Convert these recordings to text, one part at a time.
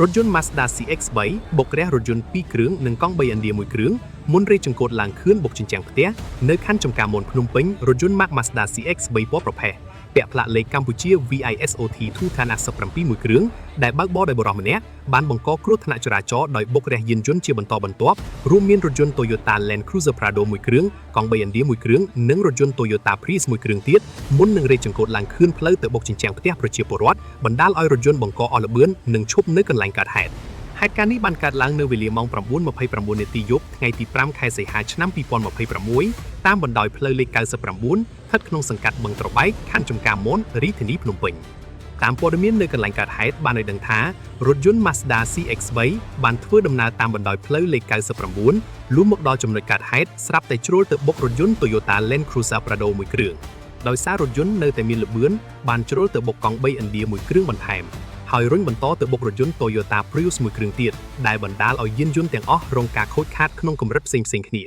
รถยนต์ Mazda CX-3 បុករះរថយន្ត2គ្រឿងនិងកង់3ឥណ្ឌា1គ្រឿងមុនរេចង្កូតឡើងខឿនបុកជញ្ជាំងផ្ទះនៅខណ្ឌចំការមនភ្នំពេញរថយន្ត Mazda CX-3 ពណ៌ប្រផេះពាក់ផ្លាកលេខកម្ពុជា VISOT 277មួយគ្រឿងដែលបើកបរដោយបុរសម្នាក់បានបង្កគ្រោះថ្នាក់ចរាចរណ៍ដោយបុករះយានយន្តជាបន្តបន្ទាប់រួមមានរថយន្ត Toyota Land Cruiser Prado មួយគ្រឿងកង់3ឥណ្ឌាមួយគ្រឿងនិងរថយន្ត Toyota Prius មួយគ្រឿងទៀតមុននឹងរេចង្កូតឡើងខឿនផ្លូវទៅបុកជញ្ជាំងផ្ទះប្រជាពលរដ្ឋបណ្ដាលឲ្យរថយន្តបង្កអស់ល្បឿននិងឈប់នៅកន្លែងកើតហេតុហេតុការណ៍នេះបានកើតឡើងនៅវេលាម៉ោង 9:29 នាទីយប់ថ្ងៃទី5ខែសីហាឆ្នាំ2026តាមបណ្ដោយផ្លូវលេខ99ស្ថិតក្នុងសង្កាត់បឹងត្របែកខណ្ឌចំការមនរាជធានីភ្នំពេញតាមព័ត៌មាននៅកន្លែងកើតហេតុបានឲ្យដឹងថារថយន្ត Mazda CX-3 បានធ្វើដំណើរតាមបណ្ដោយផ្លូវលេខ99លុះមកដល់ចំណុចកើតហេតុស្រាប់តែជ្រុលទៅបុករថយន្ត Toyota Land Cruiser Prado មួយគ្រឿងដោយសាររថយន្តនៅតែមានល្បឿនបានជ្រុលទៅបុកកង់3ឥណ្ឌាមួយគ្រឿងបន្ថែមហើយរុញបន្តទៅបុករថយន្ត Toyota Prius មួយគ្រឿងទៀតដែលបណ្ដាលឲ្យយានយន្តទាំងអស់រងការខូចខាតក្នុងកម្រិតផ្សេងៗគ្នា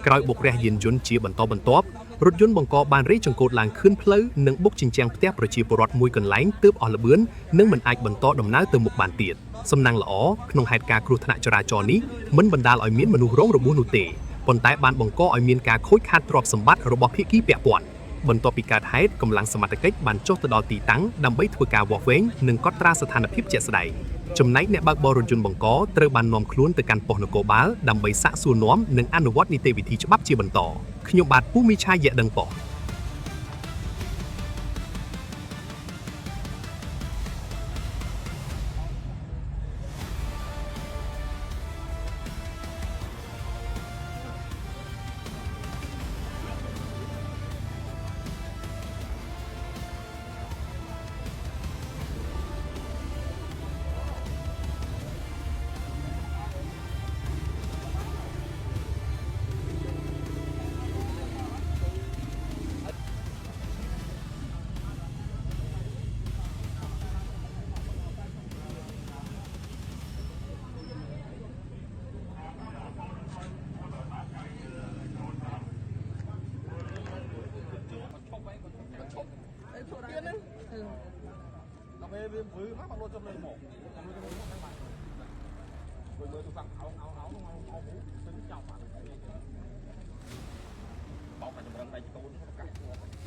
ក្រោយបុករះយានយន្តជាបន្តបន្ទាប់រថយន្តបង្កបានរេចង្កូតឡើងខឿនផ្លូវនិងបុកជញ្ជាំងផ្ទះប្រជាពលរដ្ឋមួយកន្លែងទើបអស់ល្បឿននិងមិនអាចបន្តដំណើរទៅមុខបានទៀតសំណាងល្អក្នុងហេតុការណ៍គ្រោះថ្នាក់ចរាចរណ៍នេះមិនបណ្ដាលឲ្យមានមនុស្សរងរបួសនោះទេប៉ុន្តែបានបង្កឲ្យមានការខូចខាតទ្រព្យសម្បត្តិរបស់ភាគីពាក់ព័ន្ធបន្ទាប់ពីកើតហេតុកម្លាំងសមត្ថកិច្ចបានចុះទៅដល់ទីតាំងដើម្បីធ្វើការវាស់វែងនិងកត់ត្រាស្ថានភាពជាក់ស្ដែងចំណែកអ្នកបើកបររថយន្តបង្កត្រូវបាននាំខ្លួនទៅកាន់ប៉ុស្តិ៍នគរបាលដើម្បីសាកសួរនាំនិងអនុវត្តនីតិវិធីច្បាប់ជាបន្តខ្ញុំបាទពូមីឆាយៈដឹងប៉ុស្តិ៍វាវាព្រឺមកមកលោតចំលើមកមើលទៅសាក់អោអោទៅចោលបាត់បោកតែចម្រឹងដៃកូនប្រកាស